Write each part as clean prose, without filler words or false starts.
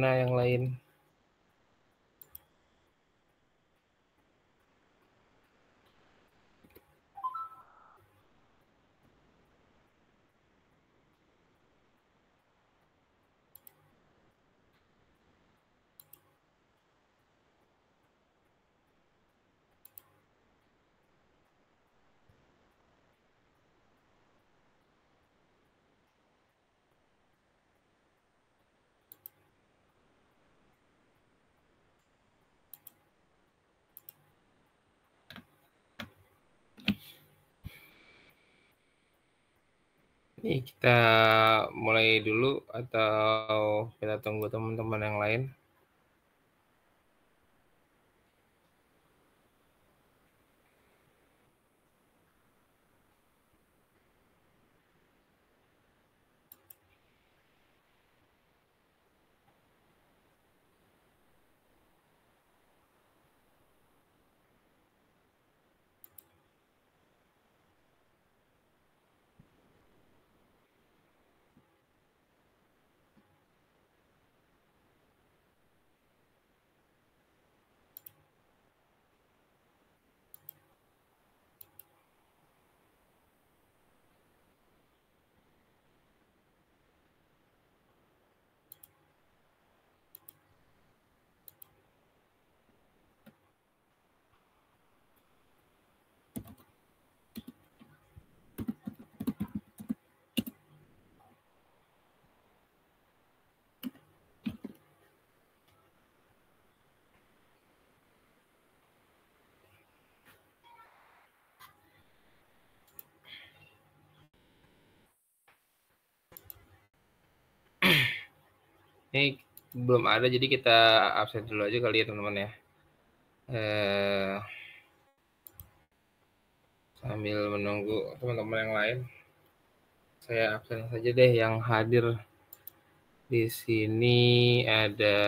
Mana yang lain? Ini kita mulai dulu atau kita tunggu teman-teman yang lain? Ini belum ada, jadi kita absen dulu aja kali ya teman-teman ya. Sambil menunggu teman-teman yang lain, saya absen saja deh. Yang hadir di sini ada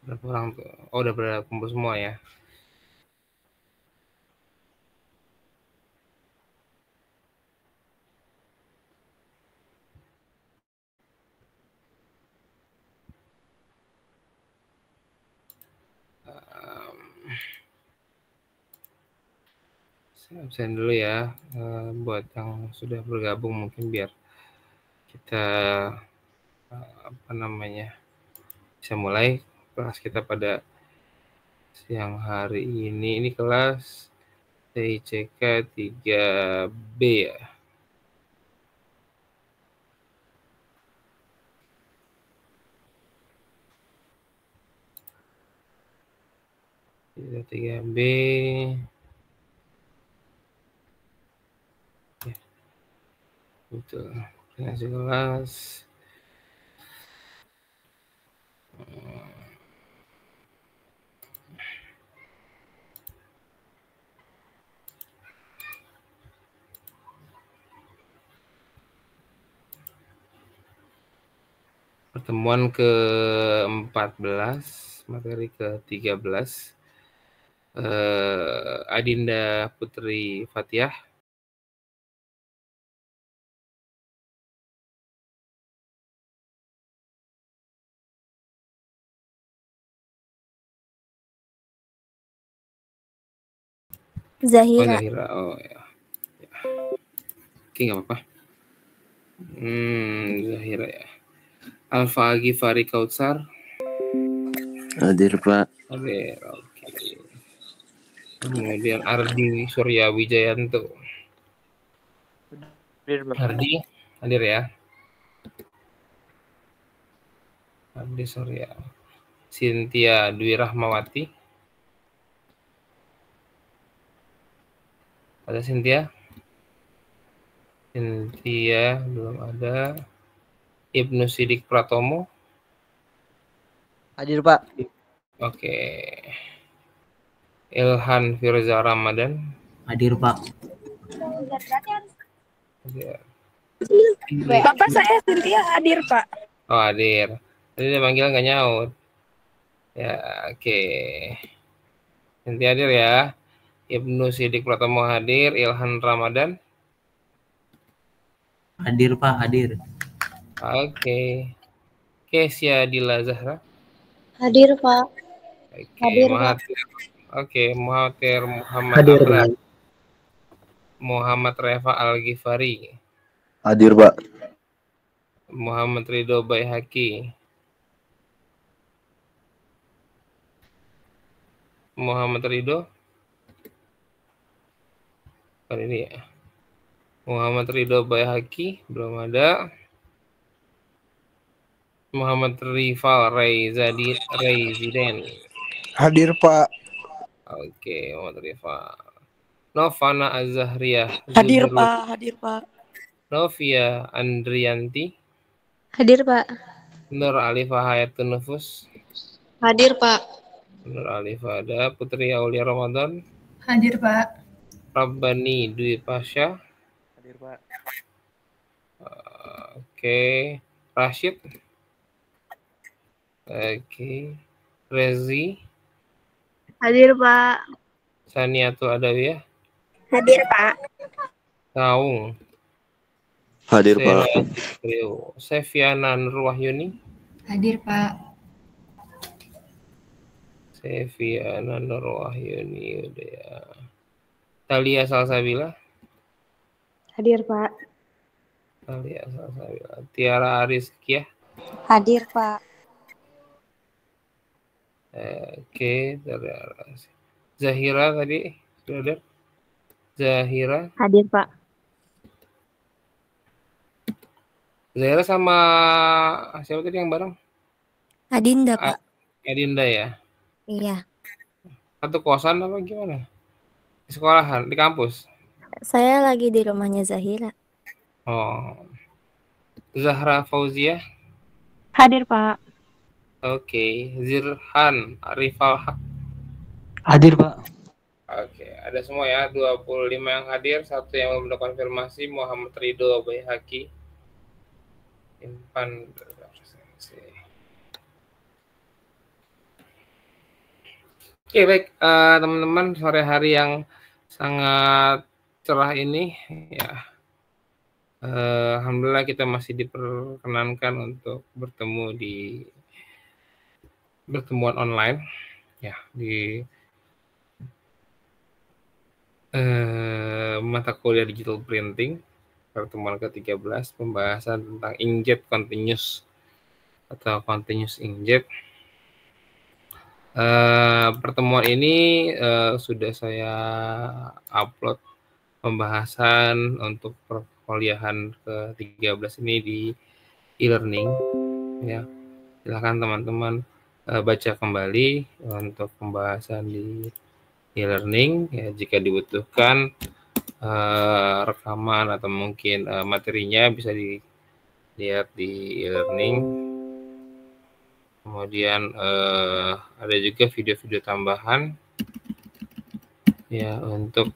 berapa orang tuh? Oh, udah pada kumpul semua ya. Saya absen dulu ya, buat yang sudah bergabung mungkin biar kita bisa mulai kelas kita pada siang hari ini. Ini kelas TICK 3B ya. TICK 3B. Ya, betul. Koordinasi kelas. Pertemuan ke-14, materi ke-13. Adinda Putri Fathiah. Zahira. Oh, Zahira. Oh ya. Oke, nggak apa-apa. Zahira ya. Alfa Ghifari Kautsar. Hadir, Pak. Hadir, oke. Kemudian Ardi Surya Wijayanto. Ardi, hadir ya. Ardi Surya. Cynthia Dwi Rahmawati. Ada Cynthia? Cynthia belum ada. Ibnu Sidik Pratomo. Hadir, Pak. Oke. Ilhan Firza Ramadan. Hadir, Pak. Hadir. Bapak saya Cynthia hadir, Pak. Oh, hadir. Tadi dia manggil nggak nyaut. Ya, oke. Cynthia hadir ya. Ibnu Sidik Pratomo hadir. Ilhan Ramadan. Hadir, Pak. Hadir. Oke. Kesia Dila Zahra. Hadir, Pak. Oke, Hadir, Pak. Mahathir. Oke, Mahathir Muhammad Hadir, Ahmad. Pak. Muhammad Reva Al-Ghifari. Hadir, Pak. Muhammad Ridho Baihaqi. Muhammad Ridho. Kan ini ya. Muhammad Ridho Baihaqi belum ada. Muhammad Rifal Reiziden. Hadir, Pak. Oke, Muhammad Rifal. Novana Azhahriyah. Hadir, Zuhrul. Pak. Hadir, Pak. Novia Andrianti. Hadir, Pak. Nur Alifah Hayatun Nufus. Hadir, Pak. Nur Alifah ada. Putri Aulia Ramadan. Hadir, Pak. Rabbani Dwi Pasha. Hadir, Pak. Oke. Rashid. Oke. Rezi. Hadir, Pak. Saniatul Adawiyah. Hadir, Pak. Saung. Hadir, Pak. Seviana Nur Wahyuni. Hadir, Pak. Seviana Nur Wahyuni udah ya. Talia Salsabila. Hadir, Pak. Talia Salsabila. Tiara Arizkia. Hadir, Pak. Oke, Zahira tadi sudah ada. Zahira. Hadir, Pak. Zahira sama siapa tadi yang bareng? Adinda, Pak. Adinda ya. Iya. Satu kosan apa gimana? Di sekolahan, di kampus. Saya lagi di rumahnya Zahira. Oh. Zahra Fauzia. Hadir, Pak. Oke. Zirhan Rifal Haq. Hadir, Pak. Oke, ada semua ya, 25 yang hadir, satu yang belum konfirmasi, Muhammad Ridho Baihaqi. Simpan. Oke, baik teman-teman, sore hari yang sangat cerah ini ya. Alhamdulillah kita masih diperkenankan untuk bertemu di pertemuan online ya di mata kuliah digital printing pertemuan ke-13 pembahasan tentang inkjet continuous atau continuous inkjet. Pertemuan ini sudah saya upload pembahasan untuk perkuliahan ke-13 ini di e-learning ya. Silakan teman-teman baca kembali untuk pembahasan di e-learning ya, jika dibutuhkan rekaman atau mungkin materinya bisa dilihat di e-learning. Kemudian ada juga video-video tambahan ya untuk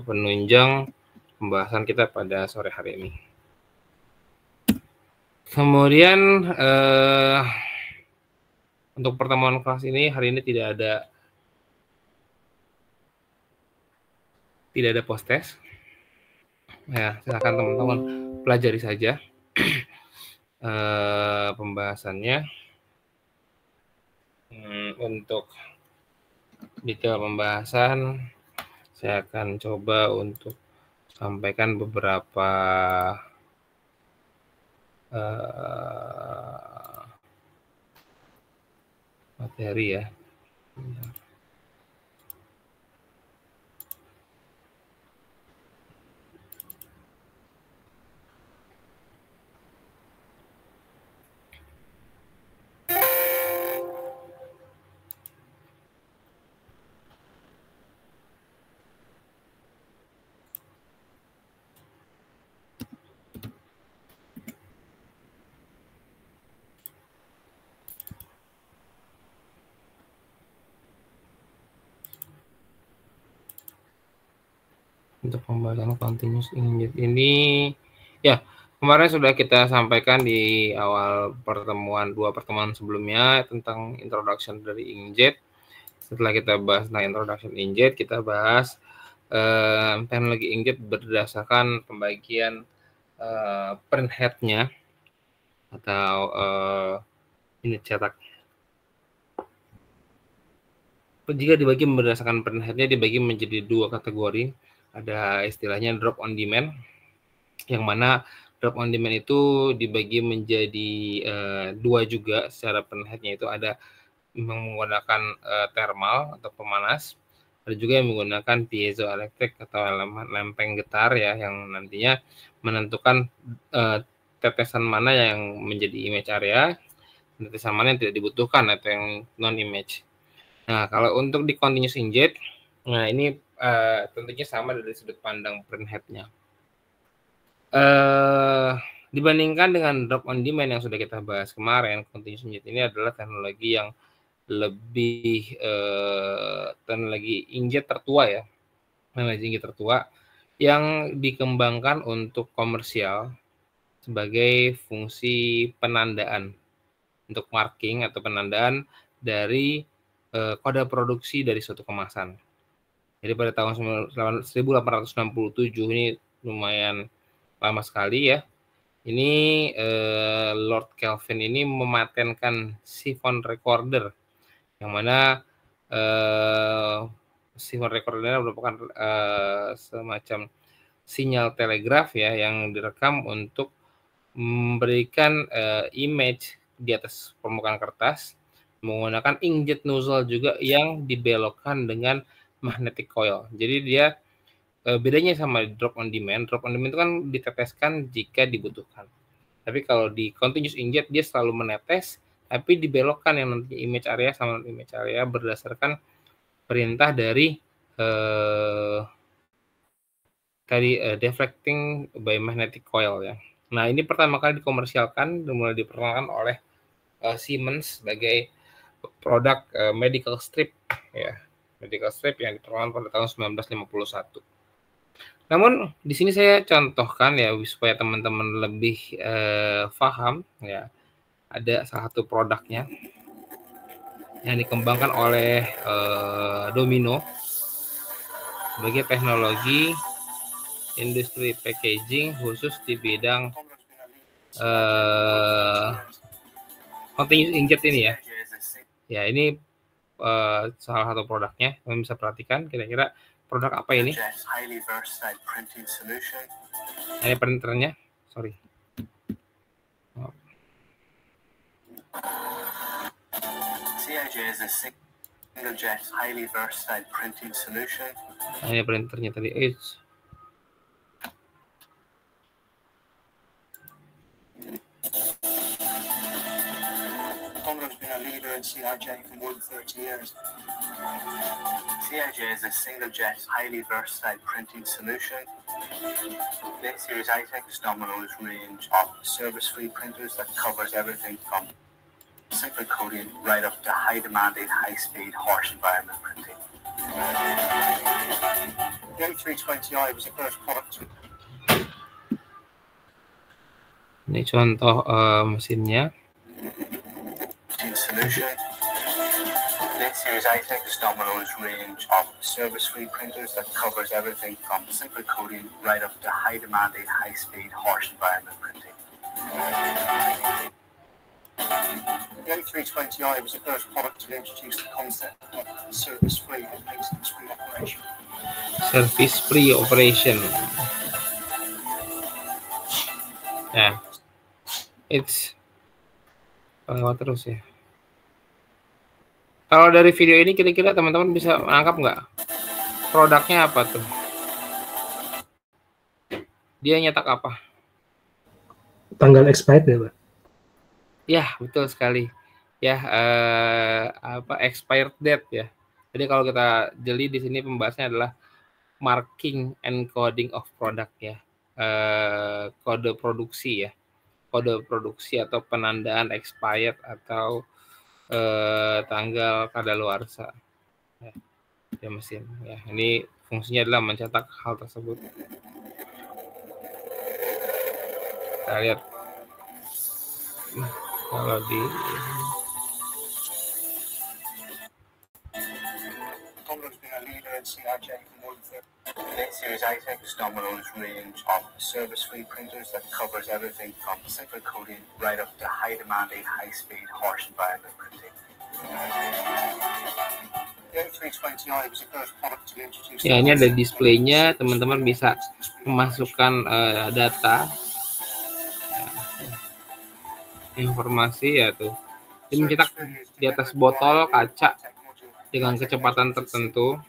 penunjang pembahasan kita pada sore hari ini. Kemudian untuk pertemuan kelas ini hari ini tidak ada post test. Ya, silakan teman-teman pelajari saja pembahasannya. Untuk detail pembahasan saya akan coba untuk sampaikan beberapa materi ya. Untuk pembahasan continuous inkjet ini ya kemarin sudah kita sampaikan di awal dua pertemuan sebelumnya tentang introduction dari inkjet. Setelah kita bahas tentang introduction inkjet, kita bahas teknologi inkjet berdasarkan pembagian print head-nya atau unit cetak. Jika dibagi berdasarkan print head-nya dibagi menjadi dua kategori. Ada istilahnya drop on demand, yang mana drop on demand itu dibagi menjadi dua juga secara print head-nya, itu ada menggunakan thermal atau pemanas, ada juga yang menggunakan piezoelektrik atau lempeng getar ya, yang nantinya menentukan tetesan mana yang menjadi image area, tetesan mana yang tidak dibutuhkan atau yang non image. Nah, kalau untuk di continuous inkjet, nah ini tentunya sama dari sudut pandang print head-nya. Dibandingkan dengan drop on demand yang sudah kita bahas kemarin, continuous inkjet ini adalah teknologi yang lebih teknologi inkjet tertua ya, teknologi inkjet tertua yang dikembangkan untuk komersial sebagai fungsi penandaan, untuk marking atau penandaan dari kode produksi dari suatu kemasan. Jadi pada tahun 1867 ini lumayan lama sekali ya. Ini Lord Kelvin ini mematenkan siphon recorder, yang mana siphon recorder merupakan semacam sinyal telegraf ya yang direkam untuk memberikan image di atas permukaan kertas menggunakan inkjet nozzle juga yang dibelokkan dengan magnetic coil. Jadi dia bedanya sama drop on demand itu kan diteteskan jika dibutuhkan. Tapi kalau di continuous inkjet dia selalu menetes tapi dibelokkan yang nanti image area sama image area berdasarkan perintah dari deflecting by magnetic coil ya. Nah, ini pertama kali dikomersialkan dan mulai diperkenalkan oleh Siemens sebagai produk medical strip ya, medical strip yang diperkenalkan pada tahun 1951. Namun di sini saya contohkan ya supaya teman-teman lebih paham ya, ada salah satu produknya yang dikembangkan oleh Domino sebagai teknologi industri packaging khusus di bidang continuous inkjet ini ya. Ya, ini salah satu produknya. Kalian bisa perhatikan kira-kira produk apa ini. Ini printernya, sorry. CIJ is a single jet highly versatile printing solution. Ini printernya tadi. Conrad's been a leader in CIJ for more than 30 years. CIJ is a single jet highly versatile printing solution. This series ITEX Domino's range of service-free printers that covers everything from simple coding right up to high-demanding, high-speed, harsh environment printing. The A320i was the first product to... Ini contoh mesinnya. Solution. This series ITEX Domino's range of service-free printers that covers everything from simple coding right up to high-demanding, high-speed, harsh environment printing. The A320i was the first product to introduce the concept of service-free and maintenance-free operation. Service-free operation. Ya, it's lewat terus ya. Kalau dari video ini kira-kira teman-teman bisa menangkap nggak produknya apa tuh? Dia nyetak apa? Tanggal expired ya, Pak? Ya, betul sekali. Ya, expired date ya. Jadi kalau kita jeli di sini pembahasannya adalah marking and coding of product ya. Kode produksi ya. Kode produksi atau penandaan expired atau tanggal kadaluarsa ya mesin ya. Ini fungsinya adalah mencetak hal tersebut. Kita lihat kalau di CRJ for more than 30. This is ITEX Domino's range of service-free printers that covers everything from simple coding right up to high-demanding, high-speed, harsh environment printing. The A320i was the first product to be introduced. Ya, ini ada displaynya, teman-teman bisa memasukkan data, informasi ya tuh. Ini mencetak di atas botol kaca dengan kecepatan tertentu.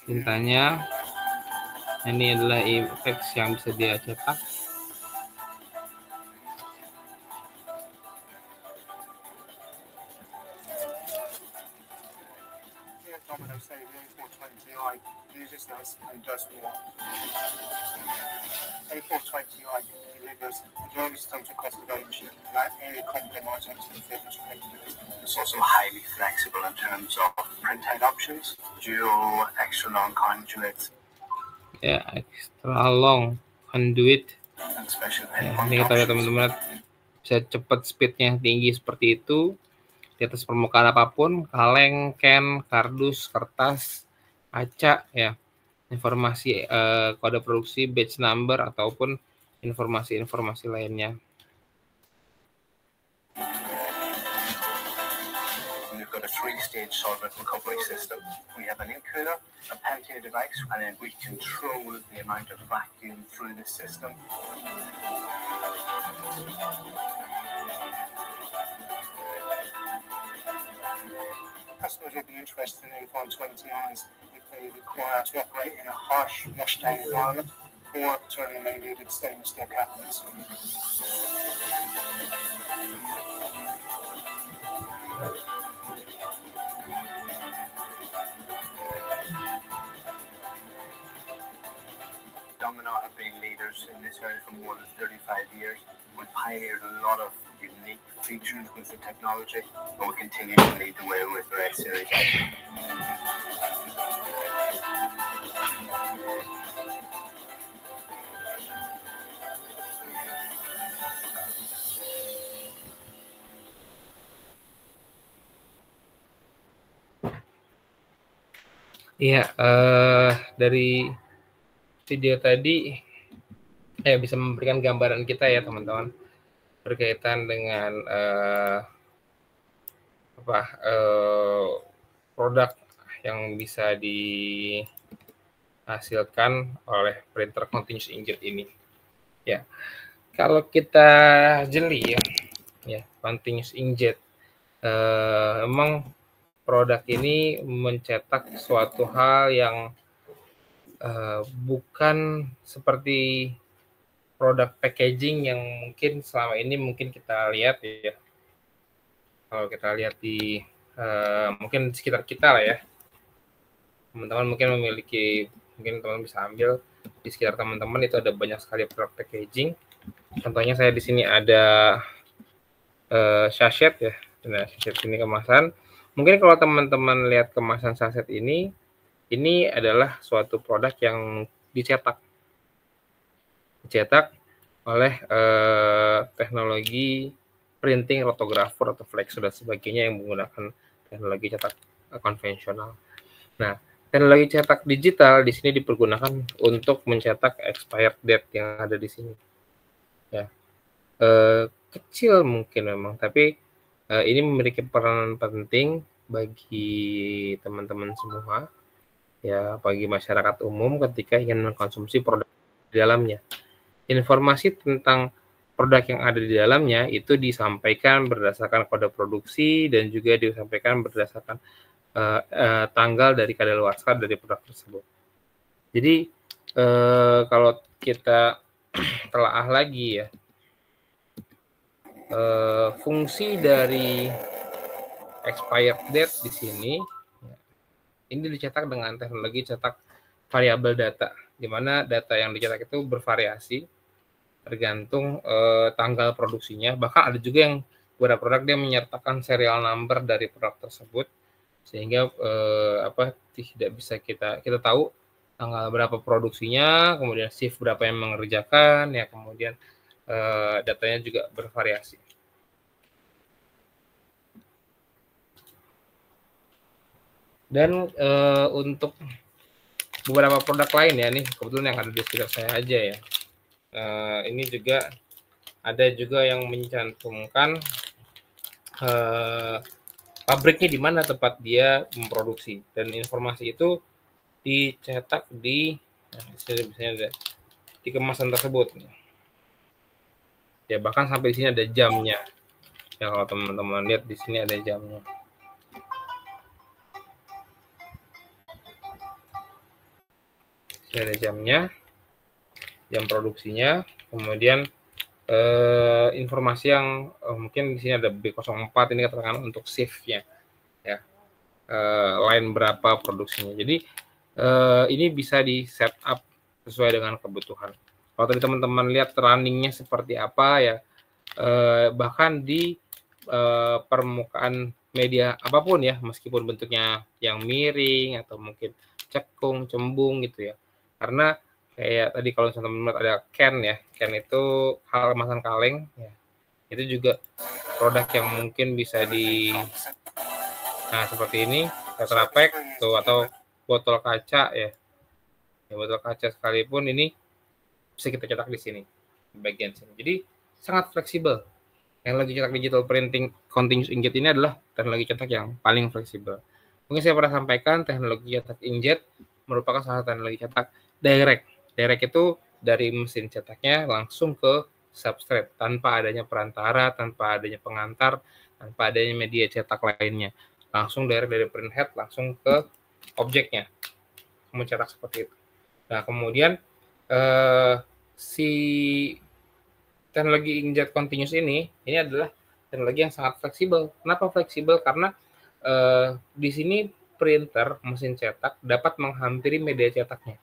Tintanya, ini adalah IMAX yang bisa dia cetak. A420i delivers the lowest total cost of ownership without any compromise on its efficiency capabilities. It's also highly flexible in terms of printhead options, dual extra long conduits, Ya, extra long conduit. and special Ya, pen ini kita lihat teman-teman, bisa cepat speednya tinggi seperti itu di atas permukaan apapun, kaleng, can, kardus, kertas, kaca, ya, informasi kode produksi, batch number ataupun informasi-informasi lainnya. We've got a three-stage solvent recovery system. We have an ink cooler, a Peltier device, and then we control the amount of vacuum through the system. Customers will be interested in A120Is if they require to operate in a harsh washdown environment or turning radiated stainless steel cabinets. Domino have been leaders in this area for more than 35 years. We've pioneered a lot of unique features with the technology, and we continue to lead the way with the S series. Iya, dari video tadi bisa memberikan gambaran kita ya teman-teman berkaitan dengan produk yang bisa dihasilkan oleh printer continuous inkjet ini. Ya, kalau kita jeli ya continuous inkjet, emang produk ini mencetak suatu hal yang bukan seperti produk packaging yang mungkin selama ini mungkin kita lihat ya. Kalau kita lihat di mungkin di sekitar kita lah ya. Teman-teman mungkin mungkin teman bisa ambil di sekitar teman-teman itu ada banyak sekali produk packaging. Contohnya saya di sini ada sachet ya. Nah, sachet ini kemasan. Mungkin kalau teman-teman lihat kemasan sachet ini adalah suatu produk yang dicetak oleh teknologi printing rotografer atau flexo dan sebagainya yang menggunakan teknologi cetak konvensional. Nah, teknologi cetak digital di sini dipergunakan untuk mencetak expired date yang ada di sini. Ya, kecil mungkin memang, tapi ini memiliki peranan penting bagi teman-teman semua, ya, bagi masyarakat umum ketika ingin mengkonsumsi produk di dalamnya. Informasi tentang produk yang ada di dalamnya itu disampaikan berdasarkan kode produksi dan juga disampaikan berdasarkan tanggal dari kadaluarsa dari produk tersebut. Jadi kalau kita telaah lagi ya, fungsi dari expired date di sini ini dicetak dengan teknologi cetak variabel data, di mana data yang dicetak itu bervariasi tergantung tanggal produksinya. Bahkan ada juga yang beberapa produk dia menyertakan serial number dari produk tersebut, sehingga tidak bisa kita tahu tanggal berapa produksinya, kemudian shift berapa yang mengerjakan, ya, kemudian datanya juga bervariasi. Dan untuk beberapa produk lain ya, nih kebetulan yang ada di sekitar saya aja ya. Ini juga ada juga yang mencantumkan pabriknya di mana tempat dia memproduksi, dan informasi itu dicetak di biasanya ada di kemasan tersebut. Ya bahkan sampai di sini ada jamnya. Ya kalau teman-teman lihat di sini ada jamnya. Ini ada jamnya, jam produksinya, kemudian informasi yang mungkin di sini ada B04 ini keterangan untuk shift-nya ya, line berapa produksinya. Jadi ini bisa di setup sesuai dengan kebutuhan. Kalau tadi teman-teman lihat runningnya seperti apa ya, bahkan di permukaan media apapun ya, meskipun bentuknya yang miring atau mungkin cekung, cembung gitu ya. Karena kayak tadi kalau teman-teman ada can ya, can itu kemasan kaleng ya, itu juga produk yang mungkin bisa nah seperti ini, Tetra Pak tuh, atau botol kaca ya, botol kaca sekalipun ini bisa kita cetak di sini, di bagian sini. Jadi sangat fleksibel. Teknologi cetak digital printing continuous inkjet ini adalah teknologi cetak yang paling fleksibel. Mungkin saya pernah sampaikan teknologi cetak inkjet merupakan salah satu teknologi cetak direct. Direct itu dari mesin cetaknya langsung ke substrate tanpa adanya perantara, tanpa adanya pengantar, tanpa adanya media cetak lainnya. Langsung dari print head langsung ke objeknya. Mencetak seperti itu. Nah, kemudian si teknologi inkjet continuous ini adalah teknologi yang sangat fleksibel. Kenapa fleksibel? Karena di sini printer, mesin cetak dapat menghampiri media cetaknya.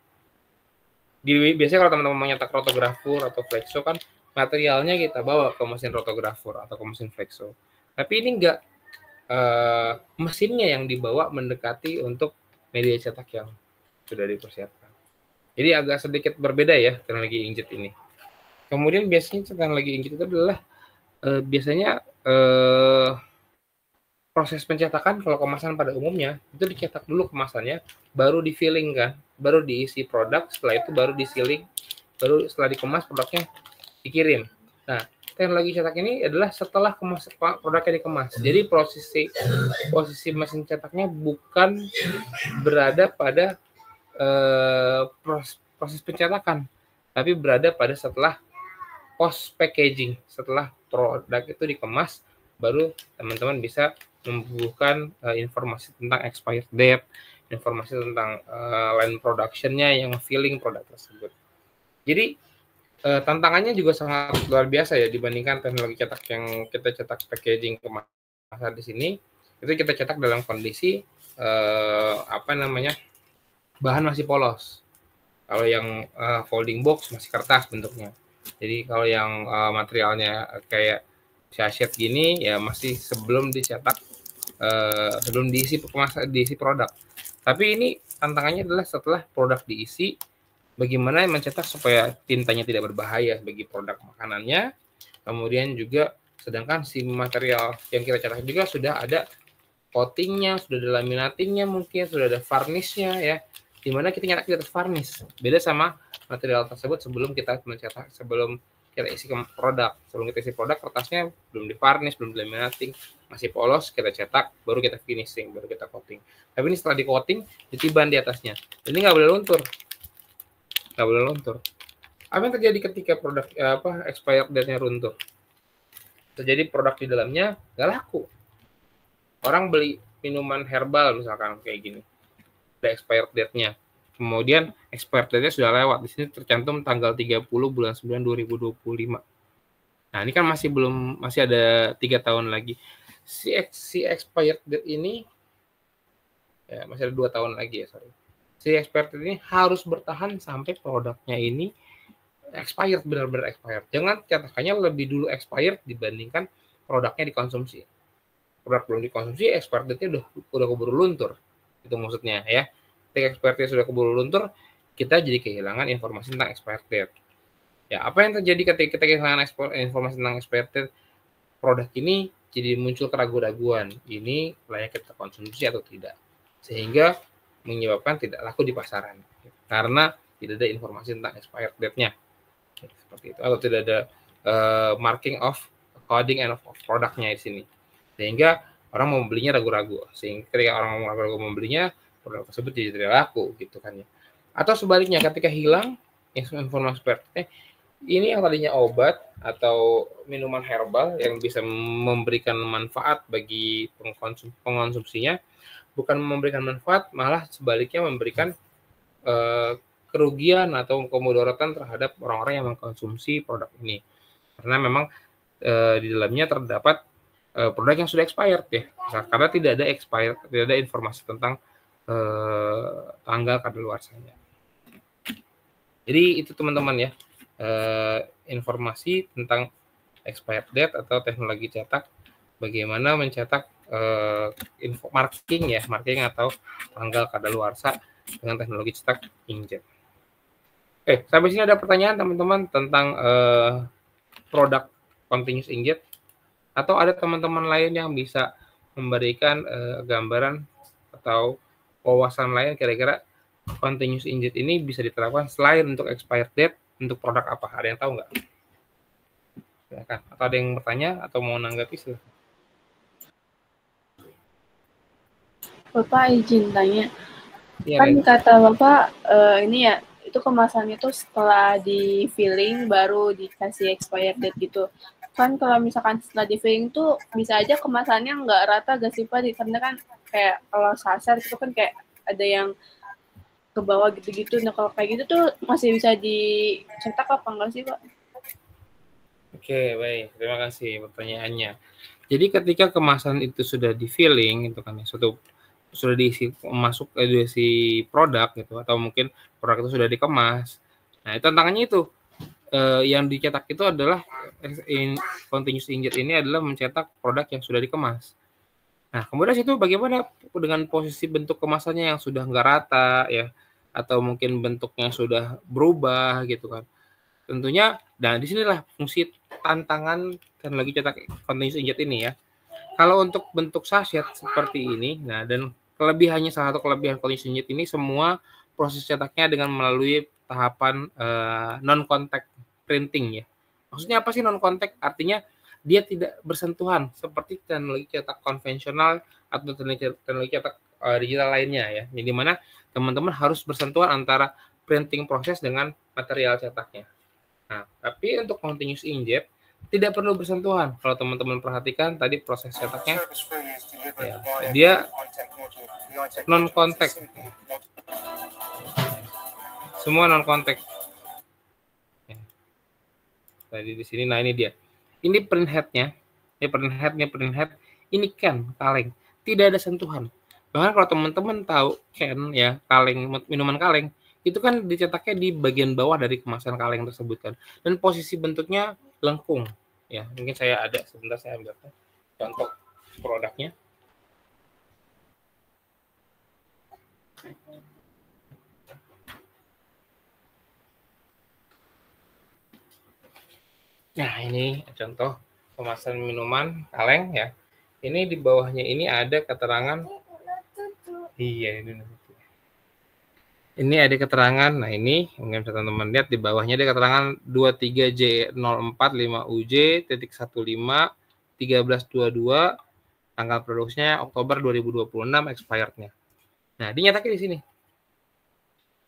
Biasanya kalau teman-teman mau nyetak rotografur atau flexo kan materialnya kita bawa ke mesin rotografur atau ke mesin flexo. Tapi ini enggak, mesinnya yang dibawa mendekati untuk media cetak yang sudah dipersiapkan. Jadi agak sedikit berbeda ya teknologi inkjet ini. Kemudian biasanya teknologi inkjet itu adalah biasanya proses pencetakan kalau kemasan pada umumnya itu dicetak dulu kemasannya, baru di filling kan, baru diisi produk, setelah itu baru di sealing, baru setelah dikemas produknya dikirim. Nah, teknologi cetak ini adalah setelah produknya dikemas. Jadi posisi mesin cetaknya bukan berada pada proses pencetakan, tapi berada pada setelah post packaging, setelah produk itu dikemas, baru teman-teman bisa membubuhkan informasi tentang expired date, informasi tentang line production-nya yang filling produk tersebut. Jadi tantangannya juga sangat luar biasa ya dibandingkan teknologi cetak yang kita cetak packaging kemasan di sini. Itu kita cetak dalam kondisi bahan masih polos. Kalau yang folding box masih kertas bentuknya. Jadi kalau yang materialnya kayak sachet gini ya masih sebelum dicetak, sebelum diisi produk. Tapi ini tantangannya adalah setelah produk diisi, bagaimana mencetak supaya tintanya tidak berbahaya bagi produk makanannya. Kemudian juga sedangkan si material yang kita cetak juga sudah ada coatingnya, sudah ada laminatingnya, mungkin sudah ada varnishnya ya, dimana kita nyetak di atas varnish. Beda sama material tersebut sebelum kita mencetak, sebelum kita isi produk. Sebelum kita isi produk, kertasnya belum di varnish, belum di laminating, masih polos, kita cetak, baru kita finishing, baru kita coating. Tapi ini setelah di coating, ditiban di atasnya. Ini nggak boleh luntur. Nggak boleh luntur. Apa yang terjadi ketika produk expired date-nya runtuh? Terjadi produk di dalamnya nggak laku. Orang beli minuman herbal misalkan kayak gini, ada expired date-nya. Kemudian expired date-nya sudah lewat. Di sini tercantum tanggal 30 bulan 9 2025. Nah, ini kan masih ada 3 tahun lagi. Si expired date ini ya masih ada 2 tahun lagi ya, sorry. Si expired date ini harus bertahan sampai produknya ini expired, benar-benar expired. Jangan cetakannya lebih dulu expired dibandingkan produknya dikonsumsi. Produk belum dikonsumsi, expired date-nya udah keburu luntur. Itu maksudnya ya. Ketika expired date sudah keburu luntur, kita jadi kehilangan informasi tentang expired date. Ya, apa yang terjadi ketika kita kehilangan informasi tentang expired date? Produk ini jadi muncul keraguan-raguan. Ini layak kita konsumsi atau tidak. sehingga menyebabkan tidak laku di pasaran karena tidak ada informasi tentang expired date-nya seperti itu, atau tidak ada marking of coding and of produknya di sini, sehingga orang mau membelinya ragu-ragu, sehingga ketika orang ragu-ragu membelinya produk tersebut jadi tidak laku gitu kan ya. Atau sebaliknya, ketika hilang informasi expired, ini yang tadinya obat atau minuman herbal yang bisa memberikan manfaat bagi pengkonsumsinya, bukan memberikan manfaat, malah sebaliknya memberikan kerugian atau kemudaratan terhadap orang-orang yang mengkonsumsi produk ini, karena memang di dalamnya terdapat produk yang sudah expired ya, karena tidak ada informasi tentang tanggal kadaluarsanya. Jadi itu teman-teman ya, informasi tentang expired date atau teknologi cetak, bagaimana mencetak marking atau tanggal kadaluarsa dengan teknologi cetak inkjet. Sampai sini ada pertanyaan teman-teman tentang produk continuous inkjet, atau ada teman-teman lain yang bisa memberikan gambaran atau wawasan lain kira-kira continuous inkjet ini bisa diterapkan selain untuk expired date untuk produk apa? Ada yang tahu nggak? Silakan. Atau ada yang bertanya atau mau menanggapi silakan. Bapak izin tanya. Ya, Kan kata Bapak ini ya, itu kemasannya tuh setelah di filling baru dikasih expired date gitu. Kan kalau misalkan setelah di filling tuh bisa aja kemasannya nggak rata gak sih Pak? Karena kan kayak kalau sasar itu kan kayak ada yang ke bawah gitu-gitu. Nah kalau kayak gitu tuh masih bisa dicetak apa enggak sih Pak? Oke, baik. Terima kasih pertanyaannya. Jadi ketika kemasan itu sudah di filling, itu kan sudah diisi diisi produk gitu, atau mungkin produk itu sudah dikemas. Nah, tantangannya itu yang dicetak itu adalah continuous inkjet ini adalah mencetak produk yang sudah dikemas. Nah, kemudian itu bagaimana dengan posisi bentuk kemasannya yang sudah nggak rata ya, atau mungkin bentuknya sudah berubah gitu kan. Tentunya, dan disinilah fungsi tantangan teknologi cetak continuous inkjet ini ya. Kalau untuk bentuk sachet seperti ini, nah dan kelebihannya, salah satu kelebihan continuous inkjet ini, semua proses cetaknya dengan melalui tahapan non-contact printing ya. Maksudnya apa sih non-contact? Artinya dia tidak bersentuhan seperti teknologi cetak konvensional atau teknologi cetak digital lainnya ya. Jadi mana teman-teman harus bersentuhan antara printing proses dengan material cetaknya. Nah, tapi untuk continuous inkjet tidak perlu bersentuhan. Kalau teman-teman perhatikan tadi proses cetaknya, ya, dia non-contact. Semua non-contact. Ya. Tadi di sini, nah ini dia. Ini print head-nya, print head, ini can, kaleng. Tidak ada sentuhan. Bahkan kalau teman-teman tahu can, ya, kaleng, minuman kaleng, itu kan dicetaknya di bagian bawah dari kemasan kaleng tersebut kan. Dan posisi bentuknya lengkung. Ya, mungkin saya ada, sebentar saya ambil contoh produknya. Nah, ini contoh kemasan minuman kaleng ya. Ini di bawahnya ini ada keterangan. Iya, ini ada keterangan. Nah, ini mungkin teman-teman lihat di bawahnya ada keterangan 23J045UJ.15 tanggal produksinya Oktober 2026, expirednya. Nah, dinyatakan di sini.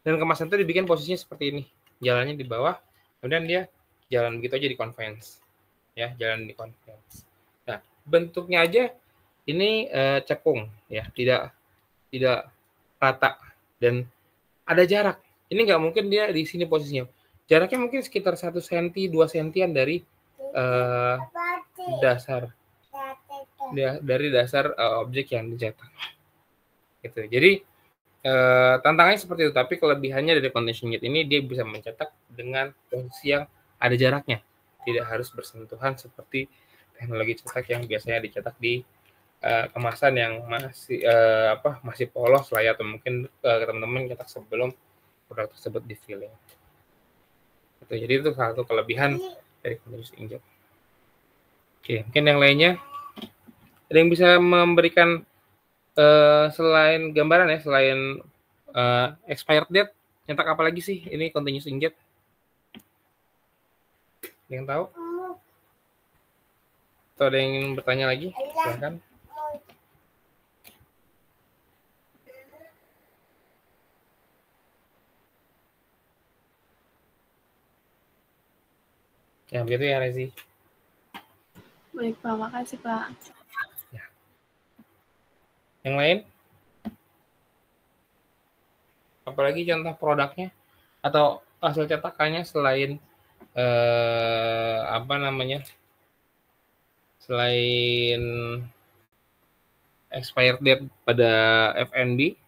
Dan kemasan itu dibikin posisinya seperti ini. Jalannya di bawah, kemudian dia jalan begitu aja di conveyance. Ya, jalan di conveyance. Nah, bentuknya aja ini cekung ya, tidak rata dan ada jarak. Ini nggak mungkin dia di sini posisinya. Jaraknya mungkin sekitar 1 cm, 2 cm dari dasar objek yang dicetak. Gitu. Jadi tantangannya seperti itu, tapi kelebihannya dari continuous inkjet ini dia bisa mencetak dengan posisi yang ada jaraknya, tidak harus bersentuhan seperti teknologi cetak yang biasanya dicetak di kemasan yang masih polos lah ya, atau mungkin teman-teman cetak sebelum produk tersebut di filling. Jadi itu salah satu kelebihan dari continuous inkjet. Oke, mungkin yang lainnya ada yang bisa memberikan Selain gambaran ya, selain expired date, nyetak apa lagi sih ini continuous inkjet? Ada yang tahu? Atau ada yang ingin bertanya lagi? Silakan. Ya begitu ya Rezi. Baik Pak, makasih Pak. Yang lain? Apalagi contoh produknya atau hasil cetakannya selain apa namanya? Selain expired date pada FNB.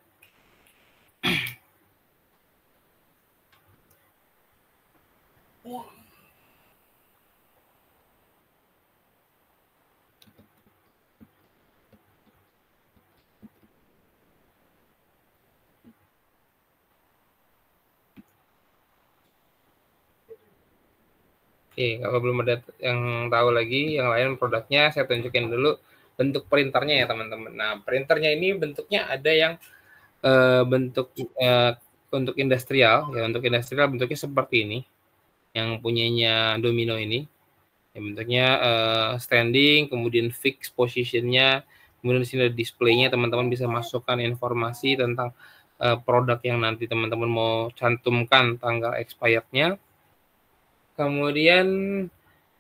Oke, kalau belum ada yang tahu lagi, yang lain produknya saya tunjukin dulu bentuk printernya ya teman-teman. Nah, printernya ini bentuknya ada yang bentuk untuk industrial, ya untuk industrial bentuknya seperti ini, yang punyanya Domino ini, ya, bentuknya standing, kemudian fix positionnya, kemudian di sini ada displaynya, teman-teman bisa masukkan informasi tentang produk yang nanti teman-teman mau cantumkan tanggal expirednya. Kemudian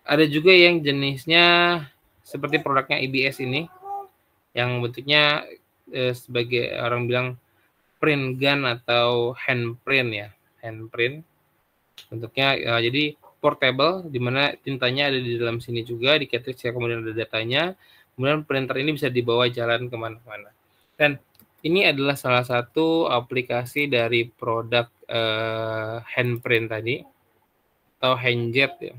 ada juga yang jenisnya seperti produknya IBS ini, yang bentuknya sebagai orang bilang print gun atau hand print ya, hand print. Bentuknya jadi portable, di mana tintanya ada di dalam sini juga, di cartridge ya, kemudian ada datanya. Kemudian printer ini bisa dibawa jalan kemana-mana. Dan ini adalah salah satu aplikasi dari produk hand print tadi, atau handjet ya.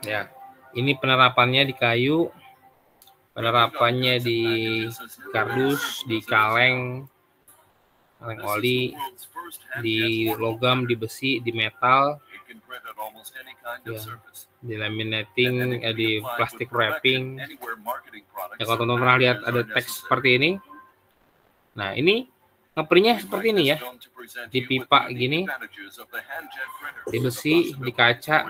Ya, ini penerapannya di kayu, penerapannya di kardus, di kaleng oli, di logam, di besi, di metal, ya, di laminating, di plastic wrapping. Ya, kalau teman-teman pernah lihat ada teks seperti ini, nah ini ngeprintnya seperti ini ya, di pipa gini, di besi, di kaca,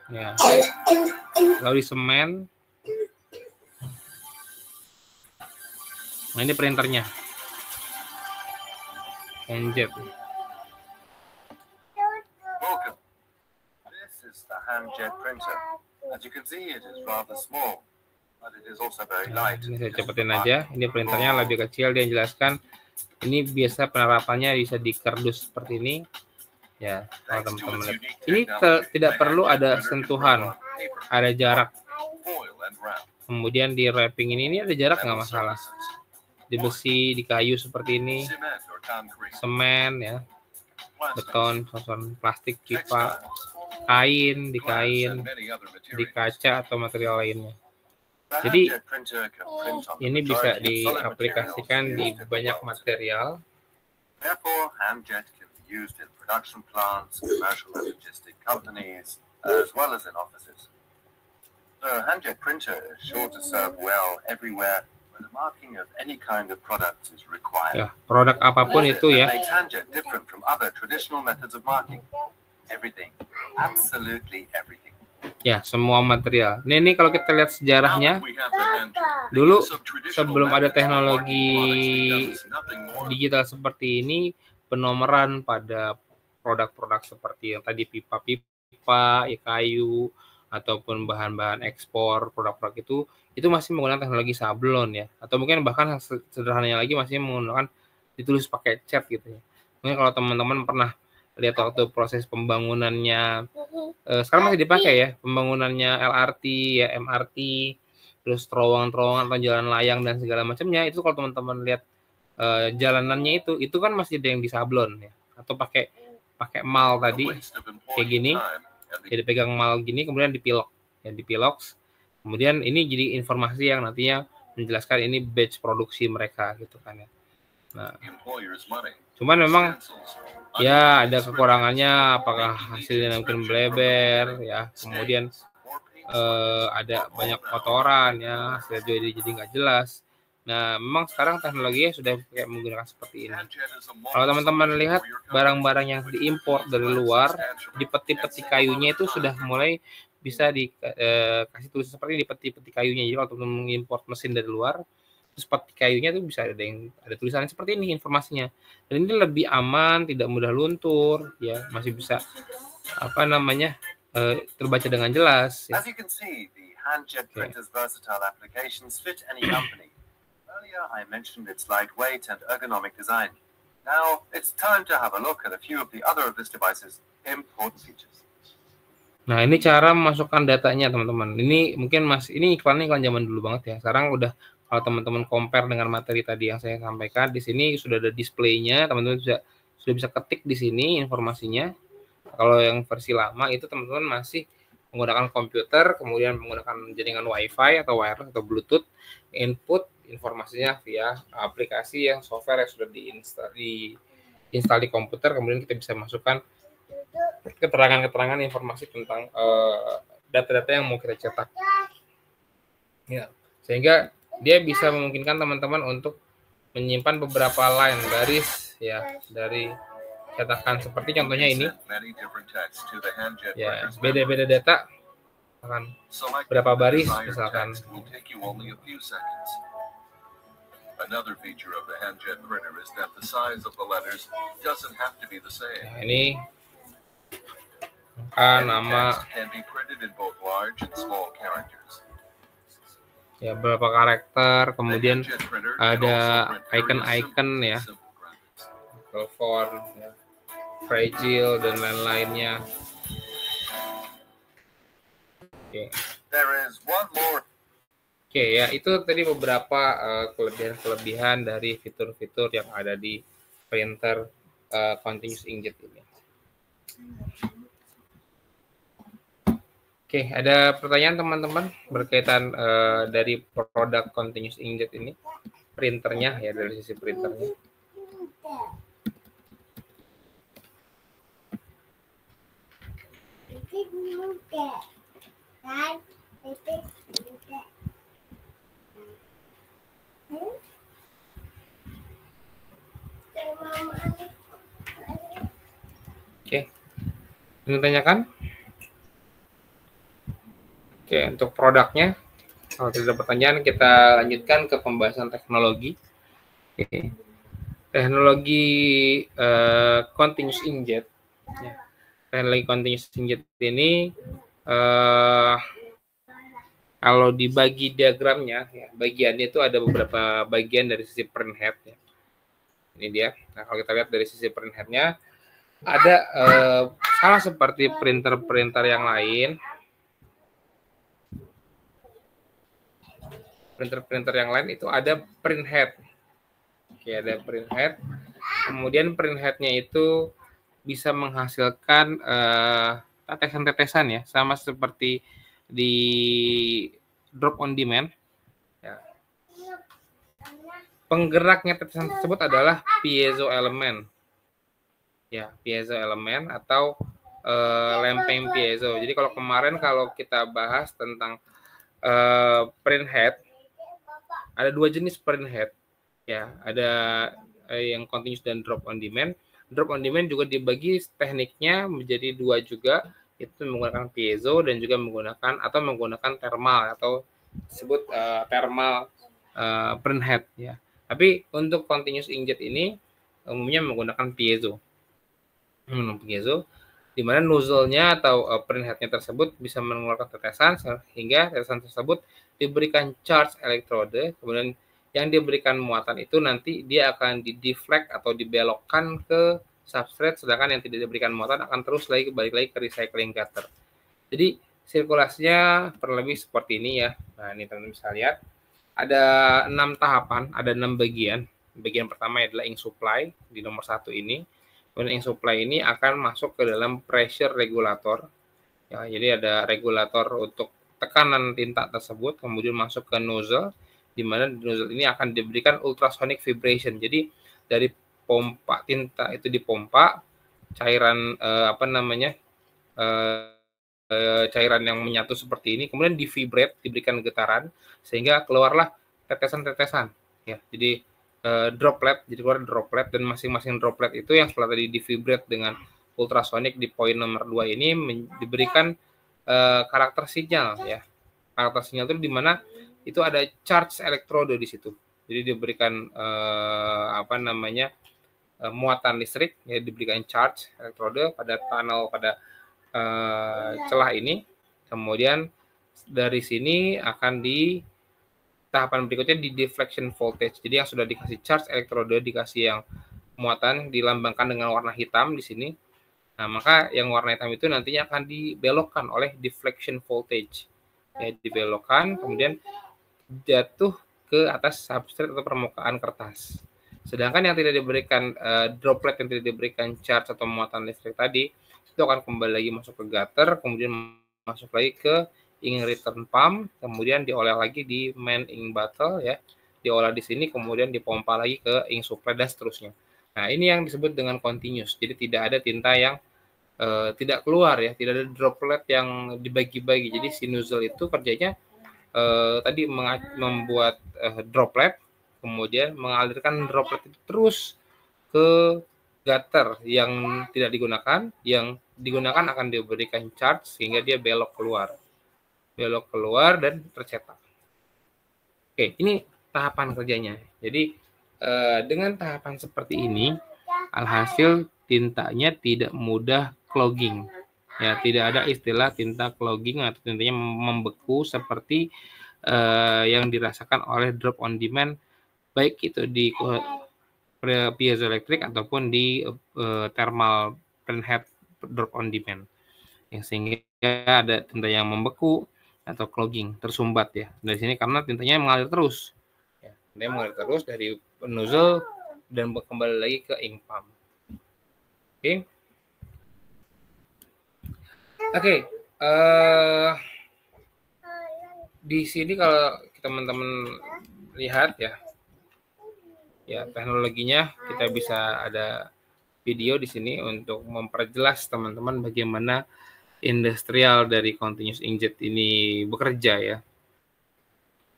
ya, lalu di semen. Nah, ini printernya, handjet. Welcome. This is the handjet printer. As you can see, it is rather small, but it is also very light. Ini saya cepetin aja. Ini printernya lebih kecil. Dia jelaskan. Ini biasa penerapannya bisa di kardus seperti ini. Ya, kalau teman-teman lihat. Ini tidak perlu ada sentuhan, ada jarak. Kemudian di wrapping ini ada jarak, nggak masalah. Di besi, di kayu seperti ini, semen ya, beton, plastik, pipa, kain, di kaca atau material lainnya. Jadi ini bisa diaplikasikan di banyak material. Therefore, handjet can be used in production plants, commercial and logistic companies, as well as in offices. The handjet printer is sure to serve well everywhere where the marking of any kind of product is required. Ya, produk apapun itu ya. Makes handjet different from other traditional methods of marking. Everything, absolutely everything. Ya, semua material. Ini kalau kita lihat sejarahnya, dulu sebelum ada teknologi digital seperti ini, penomoran pada produk-produk seperti yang tadi pipa-pipa, ya, kayu, ataupun bahan-bahan ekspor, produk-produk itu masih menggunakan teknologi sablon ya, atau mungkin bahkan sederhananya lagi masih menggunakan ditulis pakai cat gitu ya. Mungkin kalau teman-teman pernah lihat waktu proses pembangunannya, sekarang masih dipakai ya, pembangunannya LRT ya, MRT, terus terowongan-terowongan atau jalan layang dan segala macamnya, itu kalau teman-teman lihat jalanannya itu kan masih ada yang disablon ya, atau pakai mal tadi kayak gini, jadi pegang mal gini kemudian dipilok. ya di Pilox. Kemudian ini jadi informasi yang nantinya menjelaskan ini batch produksi mereka gitu kan ya. Nah, cuman memang ya ada kekurangannya, apakah hasilnya mungkin bleber ya, kemudian ada banyak kotoran ya, hasilnya jadi nggak jelas. Nah, memang sekarang teknologinya sudah kayak menggunakan seperti ini. Kalau teman-teman lihat barang-barang yang diimpor dari luar, di peti-peti kayunya itu sudah mulai bisa dikasih tulisan seperti ini di peti-peti kayunya. Jadi kalau teman-teman mengimpor mesin dari luar, terus peti kayunya itu bisa ada tulisannya seperti ini informasinya. Dan ini lebih aman, tidak mudah luntur, ya masih bisa terbaca dengan jelas. Ya. As you can see, the handjet printer's versatile applications fit any company. Earlier, I mentioned its lightweight and ergonomic design. Now, it's time to have a look at a few of the other of this device's important features. Nah, ini cara memasukkan datanya, teman-teman. Ini mungkin ini iklan zaman dulu banget ya. Sekarang udah kalau teman-teman compare dengan materi tadi yang saya sampaikan, di sini sudah ada displaynya, teman-teman sudah bisa ketik di sini informasinya. Kalau yang versi lama itu teman-teman masih menggunakan komputer, kemudian menggunakan jaringan Wi-Fi atau wireless atau Bluetooth, input informasinya via aplikasi yang software yang sudah diinstal di komputer, kemudian kita bisa masukkan keterangan-keterangan informasi tentang data-data yang mau kita cetak. Ya, sehingga dia bisa memungkinkan teman-teman untuk menyimpan beberapa line garis ya dari cetakan seperti contohnya ini. Ya, beda-beda data akan berapa baris misalkan. Another feature of the handjet printer is that the size of the letters doesn't have to be the same. Nah, ini nama can be printed in both large and small characters. Ya, berapa karakter, kemudian ada icon-icon ya, telepon, ya, fragile dan lain-lainnya. Oke. There is one more. Oke, ya itu tadi beberapa kelebihan-kelebihan dari fitur-fitur yang ada di printer continuous inkjet ini. Oke, ada pertanyaan teman-teman berkaitan dari produk continuous inkjet ini, printernya ya, dari sisi printernya. Oke, ingin tanyakan? Oke, untuk produknya, kalau tidak ada pertanyaan, kita lanjutkan ke pembahasan teknologi. Oke. Teknologi continuous inkjet. Ya. Teknologi continuous inkjet ini, kalau dibagi diagramnya, ya, bagiannya itu ada beberapa bagian dari sisi printhead. Ya. Ini dia. Nah, kalau kita lihat dari sisi printheadnya, ada salah seperti printer-printer yang lain. Printer-printer yang lain itu ada printhead. Oke, ada printhead. Kemudian printheadnya itu bisa menghasilkan tetesan-tetesan ya, sama seperti di drop on demand. Ya. Penggeraknya tetesan tersebut adalah piezo elemen. Ya, piezo elemen atau lempeng piezo. Jadi kalau kemarin kalau kita bahas tentang printhead, ada dua jenis printhead. Ya, ada yang continuous dan drop on demand. Drop on demand juga dibagi tekniknya menjadi dua juga, itu menggunakan piezo dan juga menggunakan thermal atau disebut thermal printhead ya. Tapi untuk continuous inkjet ini umumnya menggunakan piezo. Piezo di mana nozzle-nya atau printhead-nya tersebut bisa mengeluarkan tetesan sehingga tetesan tersebut diberikan charge elektrode, kemudian yang diberikan muatan itu nanti dia akan dideflect atau dibelokkan ke substrate, sedangkan yang tidak diberikan muatan akan terus balik lagi ke recycling gutter. Jadi sirkulasinya kurang lebih seperti ini ya. Nah, ini teman-teman bisa lihat ada 6 tahapan, ada 6 bagian. Bagian pertama adalah ink supply di nomor 1 ini. Kemudian ink supply ini akan masuk ke dalam pressure regulator. Ya, jadi ada regulator untuk tekanan tinta tersebut kemudian masuk ke nozzle, di mana nozzle ini akan diberikan ultrasonic vibration. Jadi dari pompa tinta itu dipompa cairan cairan yang menyatu seperti ini, kemudian di-vibrate, diberikan getaran sehingga keluarlah tetesan-tetesan. Ya, jadi droplet, jadi keluar droplet, dan masing-masing droplet itu yang setelah tadi di-vibrate dengan ultrasonic di poin nomor 2 ini diberikan karakter sinyal, ya. Karakter sinyal itu di mana itu ada charge elektrodo di situ. Jadi diberikan muatan listrik, ya, diberikan charge elektrodo pada tunnel pada celah ini. Kemudian dari sini akan di tahapan berikutnya di deflection voltage. Jadi yang sudah dikasih charge elektrodo, dikasih yang muatan dilambangkan dengan warna hitam di sini. Nah, maka yang warna hitam itu nantinya akan dibelokkan oleh deflection voltage. Ya, dibelokkan kemudian jatuh ke atas substrate atau permukaan kertas. Sedangkan yang tidak diberikan droplet yang tidak diberikan charge atau muatan listrik tadi itu akan kembali lagi masuk ke gutter, kemudian masuk lagi ke ink return pump, kemudian diolah lagi di main ink bottle, ya, diolah di sini, kemudian dipompa lagi ke ink supply dan seterusnya. Nah, ini yang disebut dengan continuous. Jadi tidak ada tinta yang tidak keluar, ya, tidak ada droplet yang dibagi-bagi. Jadi si nozzle itu kerjanya tadi membuat droplet, kemudian mengalirkan droplet itu terus ke gutter yang tidak digunakan, yang digunakan akan diberikan charge sehingga dia belok keluar dan tercetak. Oke, ini tahapan kerjanya. Jadi dengan tahapan seperti ini, alhasil tintanya tidak mudah clogging. Ya, tidak ada istilah tinta clogging atau tintanya membeku seperti yang dirasakan oleh drop on demand, baik itu di piezoelektrik ataupun di thermal printhead drop on demand, yang sehingga ada tinta yang membeku atau clogging, tersumbat, ya, dari sini karena tintanya mengalir terus, ya, tintanya mengalir terus dari nozzle dan kembali lagi ke ink pump. Oke, di sini kalau teman-teman lihat, ya, teknologinya kita bisa ada video di sini untuk memperjelas teman-teman bagaimana industrial dari continuous inkjet ini bekerja, ya.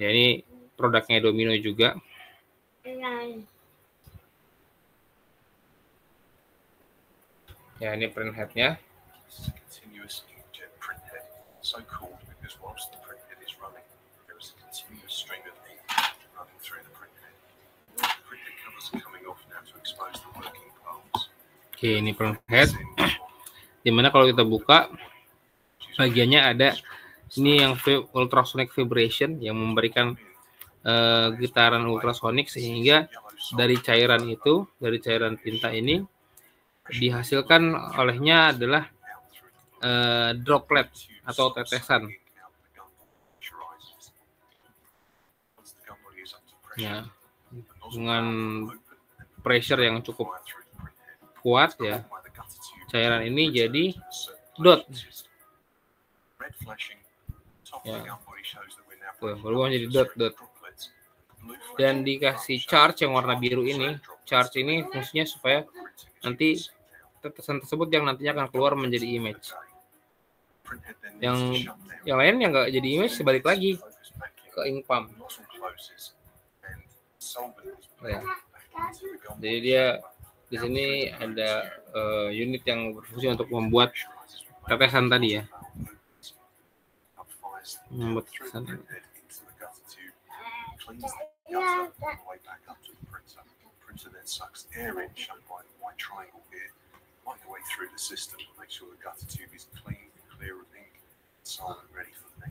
Ya, ini produknya Domino juga. Ya, ini printhead-nya. Continuous inkjet printhead, so called because whilst the printhead is running, there is a continuous stream of ink running through the printhead. The printhead covers are coming off now to expose the working parts. Oke, ini printhead. Dimana kalau kita buka, bagiannya ada ini yang ultrasonic vibration yang memberikan getaran ultrasonik sehingga dari cairan itu, dari cairan tinta ini dihasilkan olehnya adalah droplet atau tetesan. Ya, dengan pressure yang cukup kuat, ya, cairan ini jadi dot. Ya, berubah menjadi dot. Dan dikasih charge yang warna biru ini. Charge ini fungsinya supaya nanti tetesan tersebut yang nantinya akan keluar menjadi image. Yang lain yang nggak jadi image sebalik lagi ke ink pump. Ya. Jadi dia di sini ada unit yang berfungsi untuk membuat tetesan tadi, ya. Membuat tetesan ini.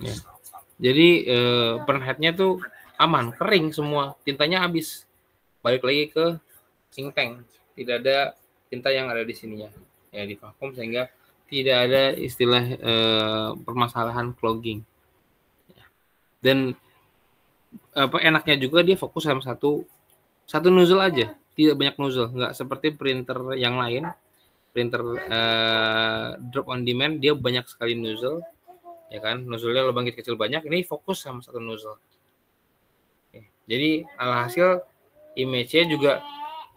Ya. Jadi printheadnya tuh aman, kering semua, tintanya habis, balik lagi ke ink tank, tidak ada tinta yang ada di sininya, ya, di vakum sehingga tidak ada istilah permasalahan clogging. Dan enaknya juga dia fokus sama satu nozzle aja, tidak banyak nozzle, nggak seperti printer yang lain. Printer drop on demand dia banyak sekali nozzle, ya kan, nozzle-nya lubang kecil banyak, ini fokus sama satu nozzle. Jadi alhasil image-nya juga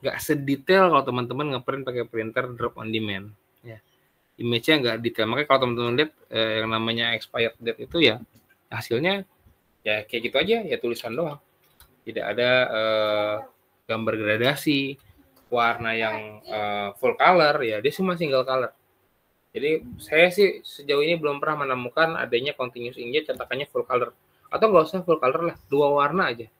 nggak sedetail kalau teman-teman ngeprint pakai printer drop on demand. Ya, image-nya nggak detail. Makanya kalau teman-teman lihat yang namanya expired date itu ya hasilnya ya kayak gitu aja, ya tulisan doang. Tidak ada gambar gradasi, warna yang full color, ya dia cuma single color. Jadi saya sih sejauh ini belum pernah menemukan adanya continuous inkjet cetakannya full color. Atau nggak usah full color lah, 2 warna aja.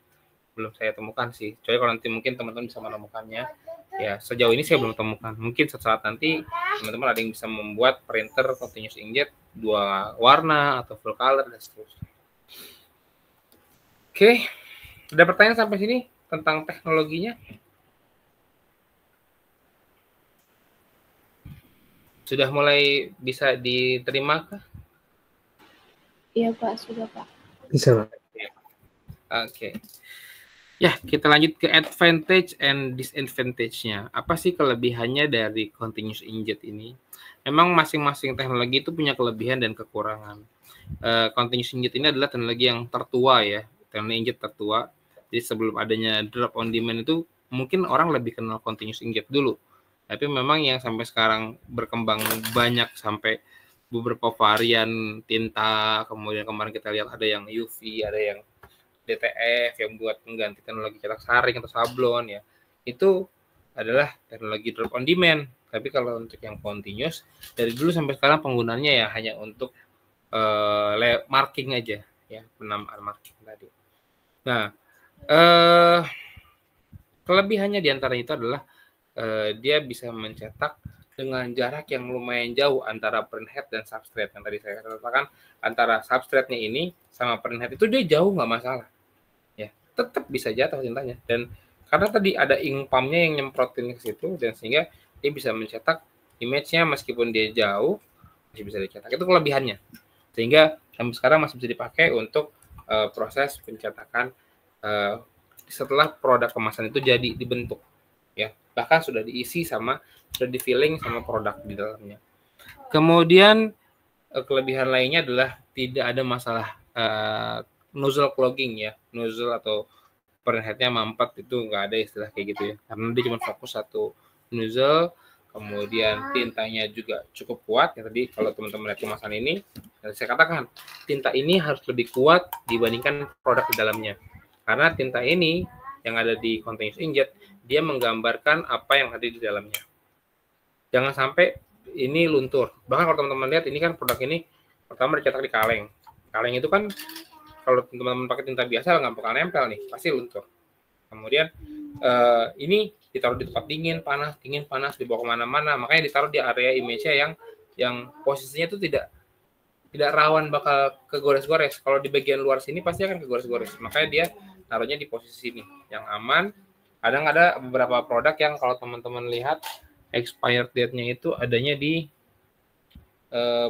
Belum saya temukan sih. Coba kalau nanti mungkin teman-teman bisa menemukannya. Ya, sejauh ini saya belum temukan. Mungkin suatu saat nanti teman-teman ada yang bisa membuat printer continuous inkjet 2 warna atau full color dan seterusnya. Oke, ada pertanyaan sampai sini tentang teknologinya? Sudah mulai bisa diterima kah? Iya Pak, sudah Pak. Bisa, Pak. Oke. Ya, kita lanjut ke advantage and disadvantage-nya. Apa sih kelebihannya dari continuous inkjet ini? Memang masing-masing teknologi itu punya kelebihan dan kekurangan. Continuous inkjet ini adalah teknologi yang tertua ya, teknologi inkjet tertua. Jadi sebelum adanya drop on demand itu mungkin orang lebih kenal continuous inkjet dulu. Tapi memang yang sampai sekarang berkembang banyak sampai beberapa varian tinta, kemudian kemarin kita lihat ada yang UV, ada yang DTF yang buat mengganti teknologi cetak saring atau sablon ya. Itu adalah teknologi drop on demand. Tapi kalau untuk yang continuous dari dulu sampai sekarang penggunaannya ya hanya untuk marking aja ya, penamaan marking tadi. Nah, kelebihannya diantara itu adalah dia bisa mencetak dengan jarak yang lumayan jauh antara printhead dan substrate. Yang tadi saya katakan antara substrate-nya ini sama printhead itu dia jauh nggak masalah. Ya, tetap bisa jatuh tintanya. Dan karena tadi ada ink pump-nya yang nyemprotin ke situ dan sehingga dia bisa mencetak image-nya meskipun dia jauh masih bisa dicetak. Itu kelebihannya. Sehingga sampai sekarang masih bisa dipakai untuk proses pencetakan setelah produk kemasan itu jadi dibentuk. Ya, bahkan sudah diisi sudah di filling sama produk di dalamnya. Kemudian kelebihan lainnya adalah tidak ada masalah nozzle clogging ya, nozzle atau printheadnya mampet itu nggak ada istilah kayak gitu ya, karena dia cuma fokus satu nozzle. Kemudian tintanya juga cukup kuat ya, tadi kalau teman-teman lihat kemasan ini saya katakan tinta ini harus lebih kuat dibandingkan produk di dalamnya, karena tinta ini yang ada di continuous inkjet dia menggambarkan apa yang ada di dalamnya. Jangan sampai ini luntur. Bahkan kalau teman-teman lihat ini kan produk ini pertama dicetak di kaleng. Kaleng itu kan kalau teman-teman pakai tinta biasa nggak bakal nempel nih, pasti luntur. Kemudian ini ditaruh di tempat dingin panas, dibawa kemana-mana. Makanya ditaruh di area image-nya yang posisinya itu tidak rawan bakal kegores-gores. Kalau di bagian luar sini pasti akan kegores-gores. Makanya dia taruhnya di posisi sini yang aman. Kadang ada beberapa produk yang kalau teman-teman lihat expired date-nya itu adanya di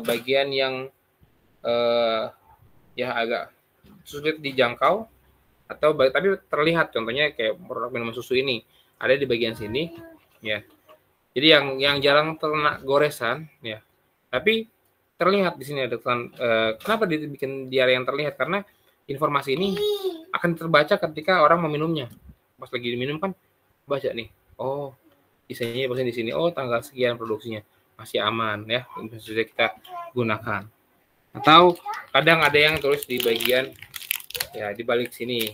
bagian yang ya agak sulit dijangkau atau tapi terlihat, contohnya kayak produk minuman susu ini ada di bagian sini ya. Jadi yang jarang terkena goresan ya. Tapi terlihat di sini ada kenapa dibikin di area yang terlihat, karena informasi ini akan terbaca ketika orang meminumnya. Pas lagi diminum kan baca nih, oh isinya pasien di sini, oh tanggal sekian produksinya, masih aman ya, sudah kita gunakan. Atau kadang ada yang tulis di bagian ya di balik sini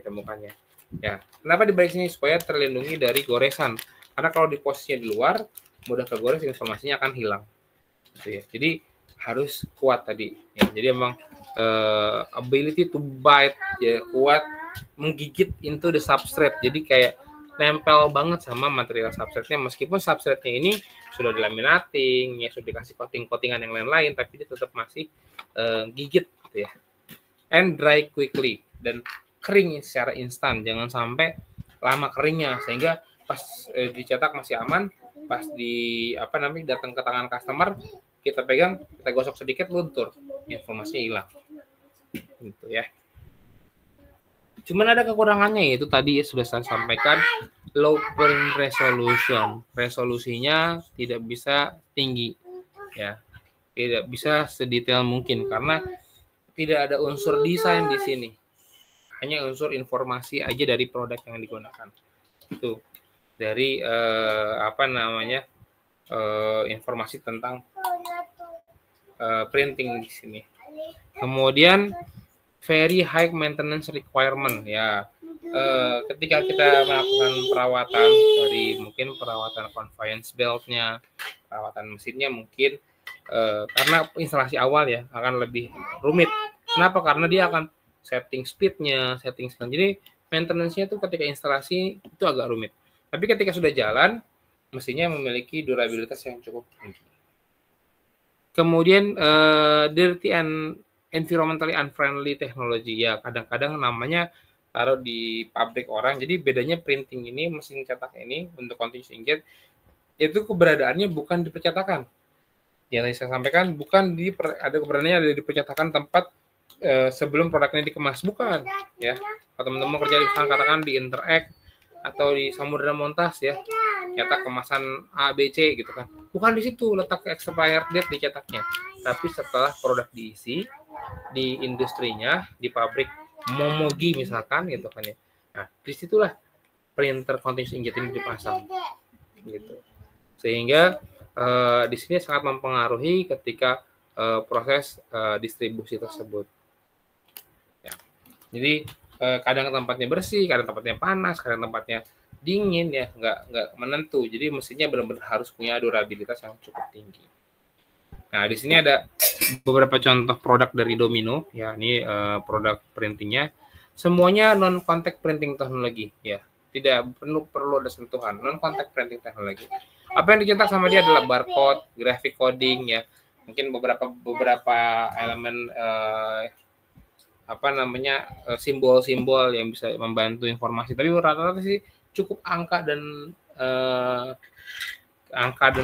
temukannya. Ya, kenapa di balik sini? Supaya terlindungi dari goresan. Karena kalau di posisinya di luar mudah kegores, informasinya akan hilang. Gitu ya. Jadi harus kuat tadi. Ya, jadi emang ability to bite ya, kuat menggigit into the substrate. Jadi kayak nempel banget sama material substrate-nya, meskipun substrate-nya ini sudah dilaminating, ya sudah dikasih coating-coatingan yang lain-lain, tapi dia tetap masih gigit gitu ya. And dry quickly, dan kering secara instan, jangan sampai lama keringnya sehingga pas dicetak masih aman, pas datang ke tangan customer, kita pegang, kita gosok sedikit luntur, informasinya hilang. Gitu ya. Cuman ada kekurangannya, yaitu tadi sudah saya sampaikan, low print resolution. Resolusinya tidak bisa tinggi. Ya. tidak bisa sedetail mungkin karena tidak ada unsur desain di sini. Hanya unsur informasi aja dari produk yang digunakan. Itu dari informasi tentang printing di sini. Kemudian very high maintenance requirement ya. Ketika kita melakukan perawatan dari mungkin perawatan conveyance belt-nya, perawatan mesinnya mungkin karena instalasi awal ya akan lebih rumit. Kenapa? Karena dia akan setting speed-nya, setting speed. Jadi maintenance-nya itu ketika instalasi itu agak rumit. Tapi ketika sudah jalan, mesinnya memiliki durabilitas yang cukup tinggi. Kemudian dirty and environmentally unfriendly technology ya kadang-kadang namanya taruh di pabrik orang. Jadi bedanya printing ini, mesin cetak ini untuk continuous inkjet itu keberadaannya bukan di percetakan. Ya tadi saya sampaikan bukan ada keberadaannya ada di percetakan tempat sebelum produknya dikemas, bukan ya. Kalau teman-teman kerja di katakan di Interact atau di Samudra Montas ya, cetak kemasan A, B, C gitu kan. Bukan di situ letak expired date dicetaknya, tapi setelah produk diisi di industrinya, di pabrik Momogi misalkan gitu kan ya. Nah, disitulah printer continuous inkjet ini dipasang gitu. Sehingga di sini sangat mempengaruhi ketika proses distribusi tersebut. Ya. Jadi kadang tempatnya bersih, kadang tempatnya panas, kadang tempatnya dingin ya, nggak menentu. Jadi mesinnya benar-benar harus punya durabilitas yang cukup tinggi. Nah, di sini ada beberapa contoh produk dari Domino ya, ini produk printingnya. Semuanya non contact printing teknologi ya. Tidak perlu ada sentuhan, non contact printing teknologi. Apa yang dicetak sama dia adalah barcode, graphic coding ya. Mungkin beberapa elemen simbol-simbol yang bisa membantu informasi, tapi rata-rata sih cukup angka dan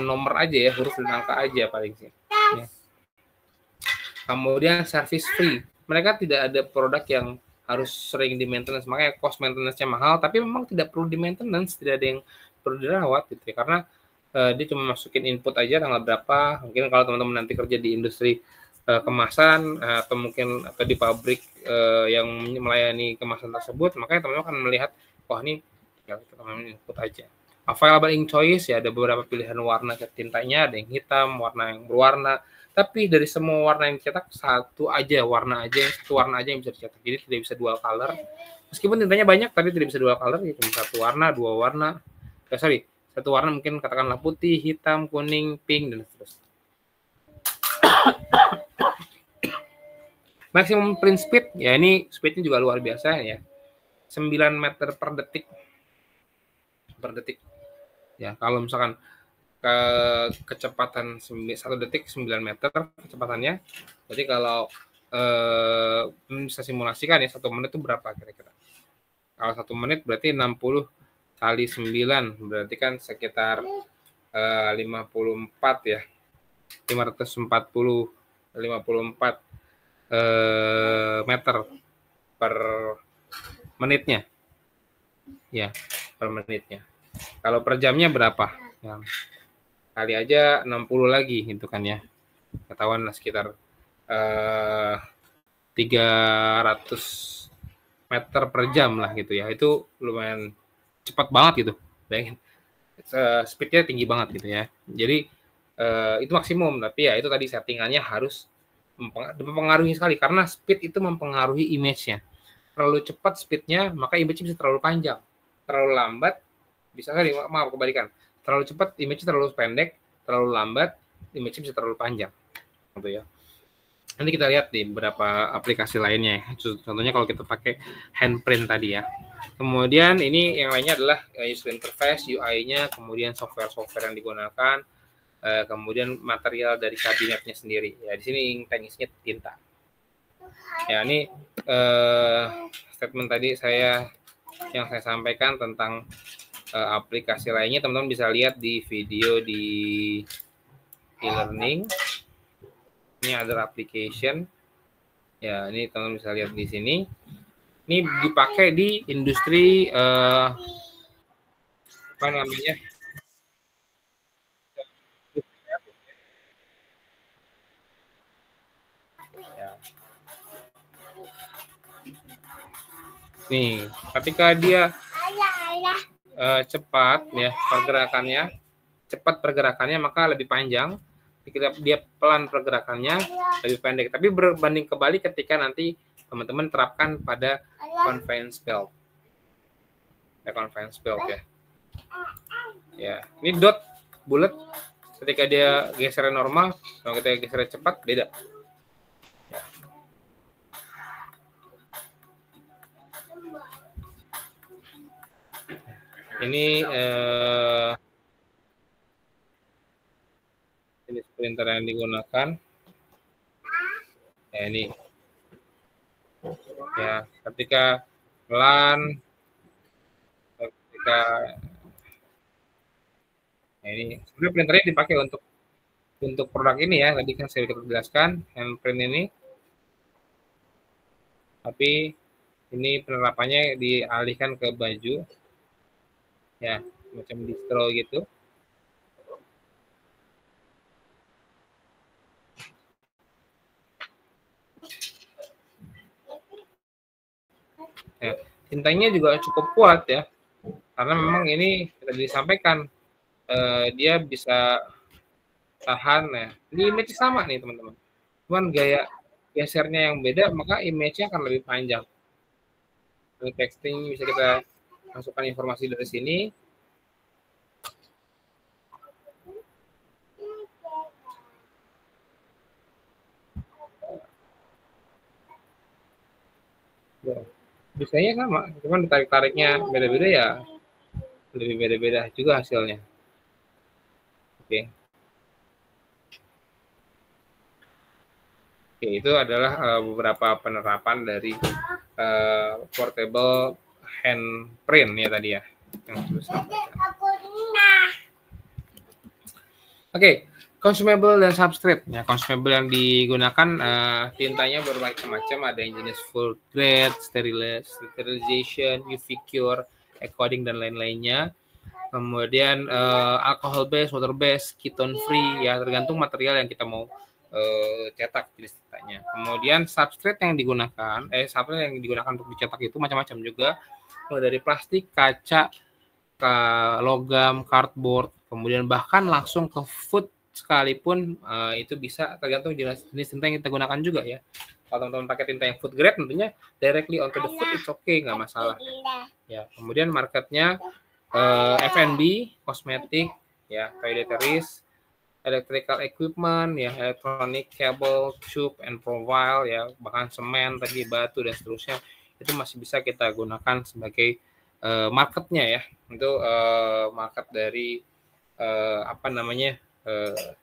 nomor aja ya, huruf dan angka aja paling sih ya. Kemudian service free, mereka tidak ada produk yang harus sering di maintenance, makanya cost maintenance-nya mahal, tapi memang tidak perlu di maintenance, tidak ada yang perlu dirawat gitu ya, karena dia cuma masukin input aja tanggal berapa. Mungkin kalau teman-teman nanti kerja di industri kemasan atau mungkin atau di pabrik yang melayani kemasan tersebut, makanya teman-teman akan melihat wah ini ya kita input aja. Available ink choice ya, ada beberapa pilihan warna tintanya, ada yang hitam, warna yang berwarna, tapi dari semua warna yang dicetak satu warna aja yang bisa dicetak, jadi tidak bisa dual color. Meskipun tintanya banyak tapi tidak bisa dual color, ya cuma satu warna, dua warna, satu warna mungkin katakanlah putih, hitam, kuning, pink, dan seterusnya. Maximum print speed, ya ini speednya juga luar biasa ya. 9 meter per detik. Ya, kalau misalkan kecepatan 1 detik 9 meter kecepatannya. Jadi kalau bisa simulasikan ya 1 menit itu berapa kira-kira. Kalau 1 menit berarti 60 kali 9 berarti kan sekitar 54 ya. 54 meter per menitnya. Ya, per menitnya. Kalau per jamnya berapa? Ya, kali aja 60 lagi gitu kan ya. Ketahuan sekitar 300 meter per jam lah gitu ya. Itu lumayan cepat banget gitu. Bayangin. Speednya tinggi banget gitu ya. Jadi itu maksimum, tapi ya itu tadi settingannya harus mempengaruhi sekali karena speed itu mempengaruhi image-nya. Terlalu cepat speednya, maka image bisa terlalu panjang. Terlalu lambat, bisa kebalikan. Terlalu cepat, image terlalu pendek. Terlalu lambat, image bisa terlalu panjang. Gitu ya. Nanti kita lihat di beberapa aplikasi lainnya. Contohnya kalau kita pakai handprint tadi ya. Kemudian ini yang lainnya adalah user interface, UI-nya, kemudian software-software yang digunakan, kemudian material dari kabinetnya sendiri. Ya di sini teknisnya tinta. Ya ini statement tadi yang saya sampaikan tentang aplikasi lainnya, teman-teman bisa lihat di video di e-learning. Ini ada application. Ya, ini teman-teman bisa lihat di sini. Ini dipakai di industri apa namanya? Nih, ketika dia cepat ya pergerakannya maka lebih panjang. Ketika dia pelan pergerakannya lebih pendek. Tapi berbanding kebalik ketika nanti teman-teman terapkan pada conveyance belt. Conveyance belt ya. Ya, ini dot bulat ketika dia gesernya normal, kalau kita gesernya cepat beda. Ini jenis printer yang digunakan. Ya, ini. Ya, ketika pelan, ketika ini sebenarnya printernya dipakai untuk produk ini ya. Tadi kan saya sudah jelaskan handprint ini. Tapi ini penerapannya dialihkan ke baju. Ya, macam distro gitu. Ya, tintanya juga cukup kuat ya, karena memang ini kita disampaikan dia bisa tahan ya. Ini image sama nih teman-teman, cuman gaya gesernya yang beda, maka image-nya akan lebih panjang. Ini texting bisa kita masukkan informasi dari sini. Bisanya sama, cuman ditarik-tariknya beda-beda ya, lebih beda-beda juga hasilnya. Oke. Oke, itu adalah beberapa penerapan dari portable handprint ya tadi ya. Oke, consumable dan substrate. Ya, consumable yang digunakan tintanya bermacam-macam. Ada yang jenis full grade, sterilization, UV cure, encoding dan lain-lainnya. Kemudian alcohol base, water base, ketone free, ya tergantung material yang kita mau cetak jenis tintanya. Kemudian substrate yang digunakan, untuk dicetak itu macam-macam juga. Dari plastik, kaca, logam, cardboard, kemudian bahkan langsung ke food sekalipun itu bisa, tergantung jenis tinta yang kita gunakan juga ya. Kalau teman-teman pakai tinta yang food grade tentunya directly onto the food, it's okay, nggak masalah. Ya, kemudian marketnya F&B, kosmetik, ya, toiletries, electrical equipment, ya, electronic cable, tube and profile, ya, bahkan semen, tadi batu dan seterusnya itu masih bisa kita gunakan sebagai marketnya ya. Itu market dari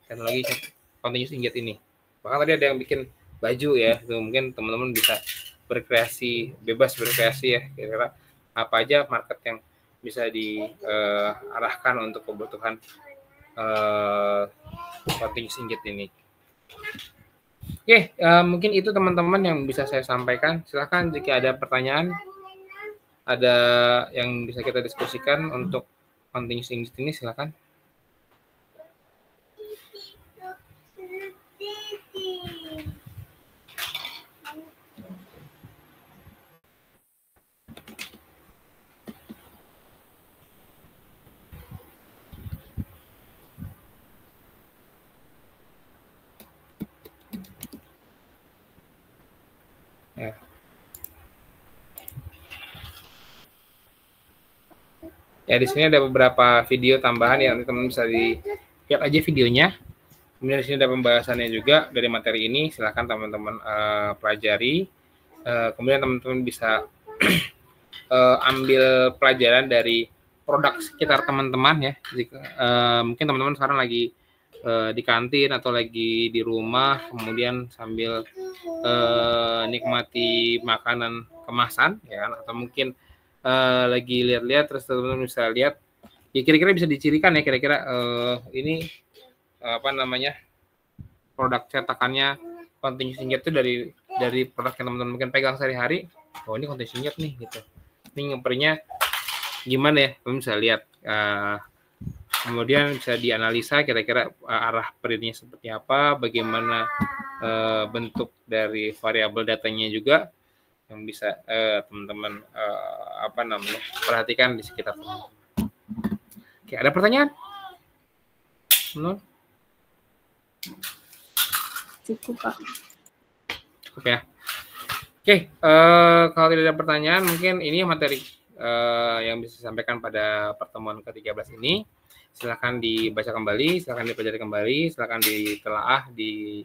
teknologi continuous inkjet ini. Bahkan tadi ada yang bikin baju ya, itu mungkin teman-teman bisa bebas berkreasi ya, kira-kira apa aja market yang bisa diarahkan untuk kebutuhan continuous inkjet ini. Oke, mungkin itu teman-teman yang bisa saya sampaikan. Silahkan jika ada pertanyaan, ada yang bisa kita diskusikan untuk continuous inkjet ini, silahkan. Ya. Ya, di sini ada beberapa video tambahan yang teman-teman bisa lihat aja videonya. Kemudian di sini ada pembahasannya juga dari materi ini. Silahkan teman-teman pelajari. Kemudian teman-teman bisa ambil pelajaran dari produk sekitar teman-teman ya. Mungkin teman-teman sekarang lagi di kantin atau lagi di rumah, kemudian sambil nikmati makanan kemasan ya, atau mungkin lagi lihat-lihat, terus teman-teman bisa lihat ya, kira-kira bisa dicirikan ya, kira-kira ini produk cetakannya continuous inkjet itu dari produk yang teman-teman mungkin pegang sehari-hari. Oh, ini continuous inkjet nih gitu. Ini ngeprintnya gimana ya, teman bisa lihat. Kemudian bisa dianalisa kira-kira arah printnya seperti apa, bagaimana bentuk dari variabel datanya juga. yang bisa teman-teman perhatikan di sekitar teman-teman. Oke, ada pertanyaan? Menurut? Cukup, Pak. Cukup ya. Oke, kalau tidak ada pertanyaan, mungkin ini materi yang bisa disampaikan pada pertemuan ke-13 ini. Silakan dibaca kembali, silakan dipelajari kembali, silakan ditelaah di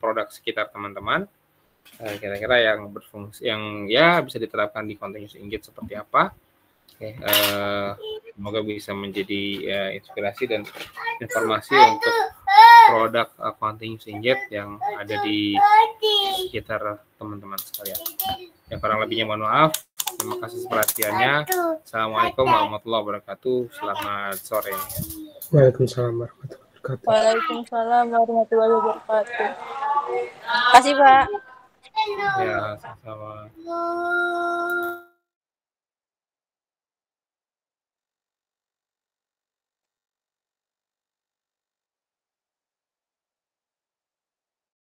produk sekitar teman-teman. Kira-kira yang berfungsi, yang ya bisa diterapkan di continuous engage seperti apa. Oke, semoga bisa menjadi inspirasi dan informasi untuk produk continuous engage yang ada di sekitar teman-teman sekalian. Ya, kurang lebihnya mohon maaf. Terima kasih perhatiannya. Assalamualaikum warahmatullahi wabarakatuh. Selamat sore. Waalaikumsalam warahmatullahi wabarakatuh. Waalaikumsalam warahmatullahi wabarakatuh. Terima kasih, Pak. Ya, sama-sama.